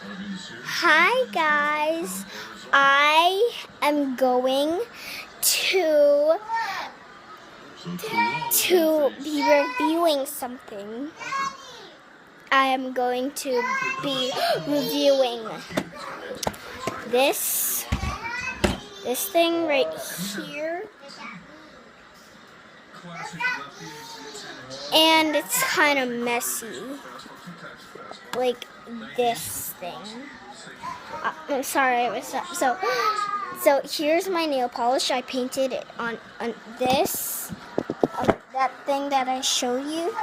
Hi guys, I am going to be reviewing something. I am going to be reviewing this thing right here, and it's kind of messy, like this thing. I'm sorry, so here's my nail polish. I painted it on this, that thing that I showed you.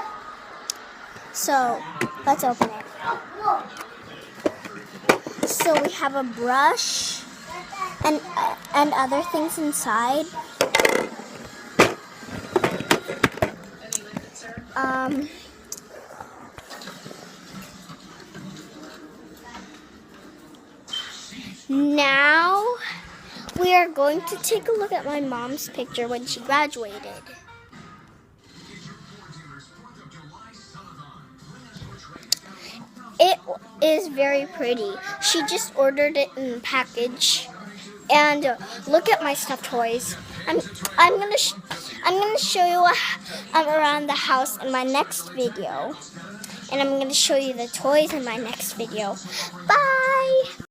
So let's open it. So we have a brush and other things inside. Now we are going to take a look at my mom's picture when she graduated. It is very pretty. She just ordered it in a package. And look at my stuffed toys. I'm gonna show you around the house in my next video. And I'm gonna show you the toys in my next video. Bye.